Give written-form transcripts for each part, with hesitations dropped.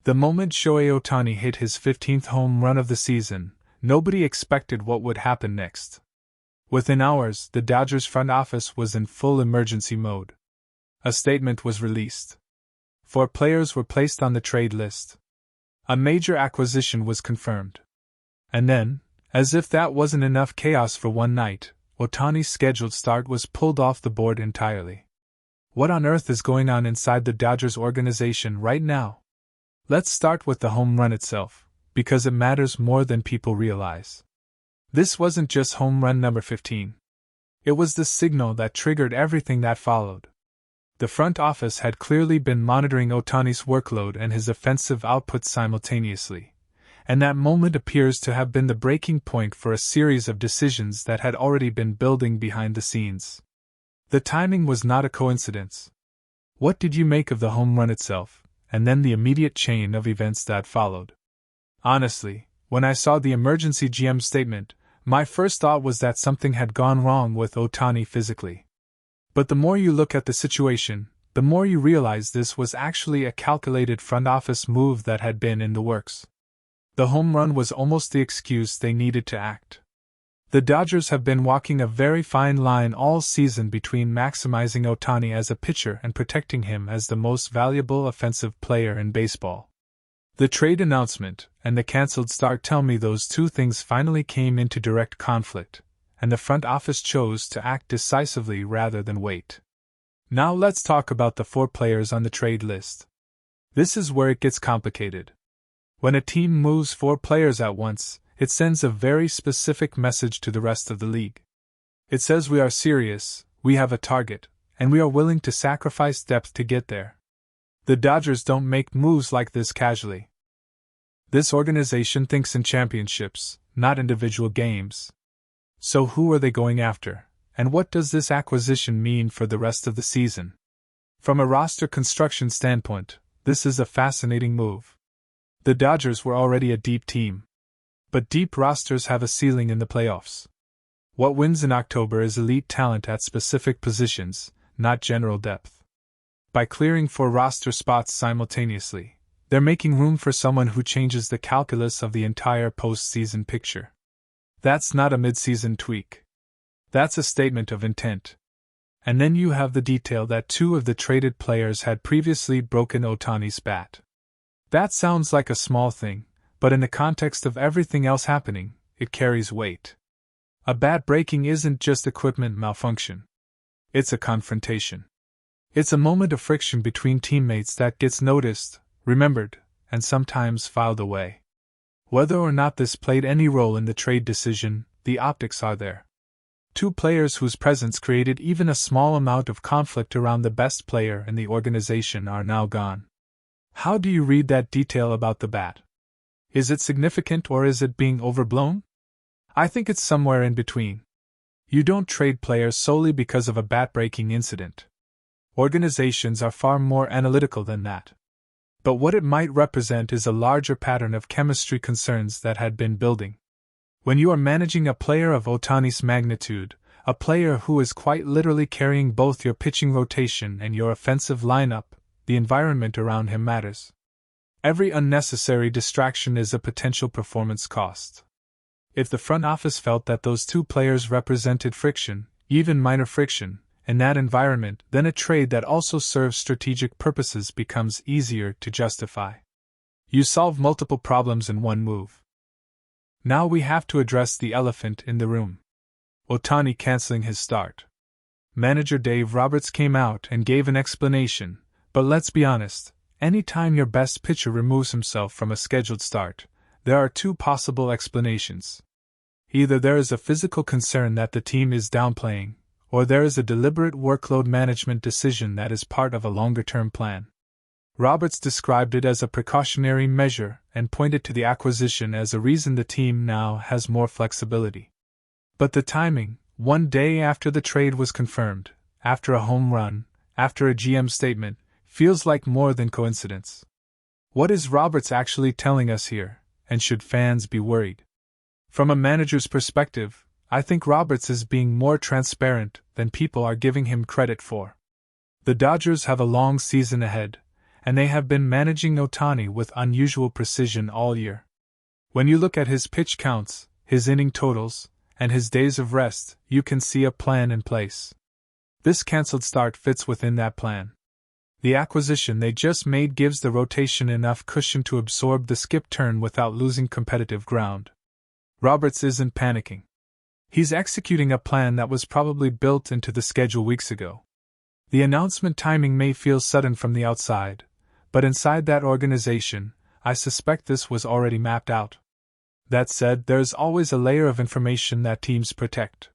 The moment Shohei Ohtani hit his 15th home run of the season, nobody expected what would happen next. Within hours, the Dodgers front office was in full emergency mode. A statement was released. 4 players were placed on the trade list. A major acquisition was confirmed. And then, as if that wasn't enough chaos for one night, Ohtani's scheduled start was pulled off the board entirely. What on earth is going on inside the Dodgers organization right now? Let's start with the home run itself, because it matters more than people realize. This wasn't just home run number 15. It was the signal that triggered everything that followed. The front office had clearly been monitoring Ohtani's workload and his offensive output simultaneously, and that moment appears to have been the breaking point for a series of decisions that had already been building behind the scenes. The timing was not a coincidence. What did you make of the home run itself, and then the immediate chain of events that followed? Honestly, when I saw the emergency GM statement, my first thought was that something had gone wrong with Ohtani physically. But the more you look at the situation, the more you realize this was actually a calculated front office move that had been in the works. The home run was almost the excuse they needed to act. The Dodgers have been walking a very fine line all season between maximizing Ohtani as a pitcher and protecting him as the most valuable offensive player in baseball. The trade announcement and the cancelled start tell me those two things finally came into direct conflict, and the front office chose to act decisively rather than wait. Now let's talk about the 4 players on the trade list. This is where it gets complicated. When a team moves 4 players at once, it sends a very specific message to the rest of the league. It says we are serious, we have a target, and we are willing to sacrifice depth to get there. The Dodgers don't make moves like this casually. This organization thinks in championships, not individual games. So who are they going after, and what does this acquisition mean for the rest of the season? From a roster construction standpoint, this is a fascinating move. The Dodgers were already a deep team. But deep rosters have a ceiling in the playoffs. What wins in October is elite talent at specific positions, not general depth. By clearing 4 roster spots simultaneously, they're making room for someone who changes the calculus of the entire postseason picture. That's not a midseason tweak. That's a statement of intent. And then you have the detail that 2 of the traded players had previously broken Ohtani's bat. That sounds like a small thing, but in the context of everything else happening, it carries weight. A bat breaking isn't just equipment malfunction. It's a confrontation. It's a moment of friction between teammates that gets noticed, remembered, and sometimes filed away. Whether or not this played any role in the trade decision, the optics are there. 2 players whose presence created even a small amount of conflict around the best player in the organization are now gone. How do you read that detail about the bat? Is it significant or is it being overblown? I think it's somewhere in between. You don't trade players solely because of a bat-breaking incident. Organizations are far more analytical than that. But what it might represent is a larger pattern of chemistry concerns that had been building. When you are managing a player of Ohtani's magnitude, a player who is quite literally carrying both your pitching rotation and your offensive lineup, the environment around him matters. Every unnecessary distraction is a potential performance cost. If the front office felt that those 2 players represented friction, even minor friction, in that environment, then a trade that also serves strategic purposes becomes easier to justify. You solve multiple problems in one move. Now we have to address the elephant in the room. Ohtani canceling his start. Manager Dave Roberts came out and gave an explanation, but let's be honest, any time your best pitcher removes himself from a scheduled start, there are 2 possible explanations. Either there is a physical concern that the team is downplaying, or there is a deliberate workload management decision that is part of a longer-term plan. Roberts described it as a precautionary measure and pointed to the acquisition as a reason the team now has more flexibility. But the timing, 1 day after the trade was confirmed, after a home run, after a GM statement, feels like more than coincidence. What is Roberts actually telling us here, and should fans be worried? From a manager's perspective, I think Roberts is being more transparent than people are giving him credit for. The Dodgers have a long season ahead, and they have been managing Ohtani with unusual precision all year. When you look at his pitch counts, his inning totals, and his days of rest, you can see a plan in place. This cancelled start fits within that plan. The acquisition they just made gives the rotation enough cushion to absorb the skip turn without losing competitive ground. Roberts isn't panicking. He's executing a plan that was probably built into the schedule weeks ago. The announcement timing may feel sudden from the outside, but inside that organization, I suspect this was already mapped out. That said, there's always a layer of information that teams protect.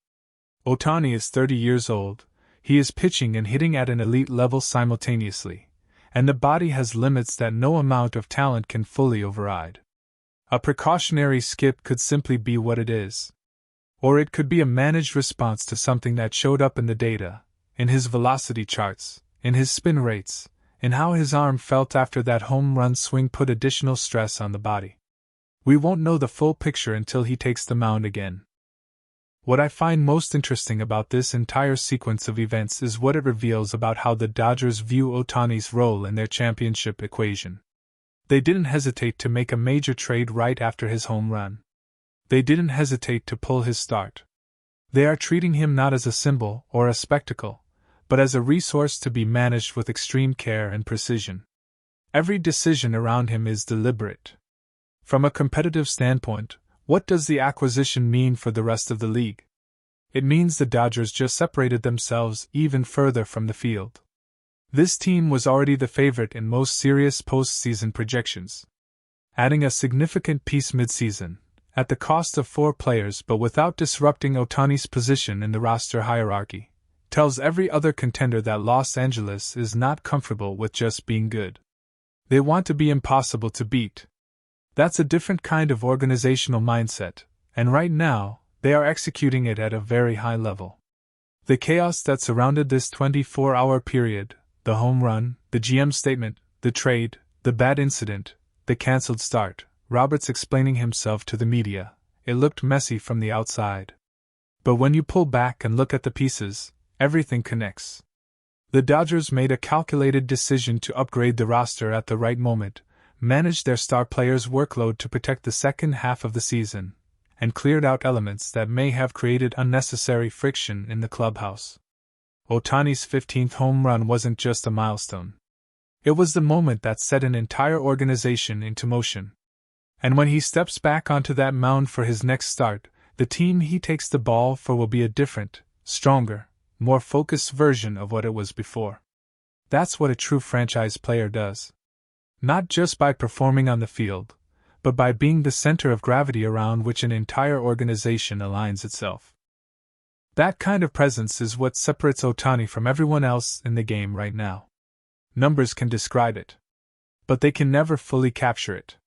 Ohtani is 30 years old, he is pitching and hitting at an elite level simultaneously, and the body has limits that no amount of talent can fully override. A precautionary skip could simply be what it is. Or it could be a managed response to something that showed up in the data, in his velocity charts, in his spin rates, in how his arm felt after that home run swing put additional stress on the body. We won't know the full picture until he takes the mound again. What I find most interesting about this entire sequence of events is what it reveals about how the Dodgers view Ohtani's role in their championship equation. They didn't hesitate to make a major trade right after his home run. They didn't hesitate to pull his start. They are treating him not as a symbol or a spectacle, but as a resource to be managed with extreme care and precision. Every decision around him is deliberate. From a competitive standpoint, what does the acquisition mean for the rest of the league? It means the Dodgers just separated themselves even further from the field. This team was already the favorite in most serious postseason projections. Adding a significant piece midseason, at the cost of 4 players but without disrupting Ohtani's position in the roster hierarchy, tells every other contender that Los Angeles is not comfortable with just being good. They want to be impossible to beat. That's a different kind of organizational mindset, and right now, they are executing it at a very high level. The chaos that surrounded this 24-hour period, the home run, the GM statement, the trade, the bad incident, the cancelled start, Roberts explaining himself to the media, it looked messy from the outside. But when you pull back and look at the pieces, everything connects. The Dodgers made a calculated decision to upgrade the roster at the right moment, managed their star players' workload to protect the second half of the season, and cleared out elements that may have created unnecessary friction in the clubhouse. Ohtani's 15th home run wasn't just a milestone. It was the moment that set an entire organization into motion. And when he steps back onto that mound for his next start, the team he takes the ball for will be a different, stronger, more focused version of what it was before. That's what a true franchise player does. Not just by performing on the field, but by being the center of gravity around which an entire organization aligns itself. That kind of presence is what separates Ohtani from everyone else in the game right now. Numbers can describe it, but they can never fully capture it.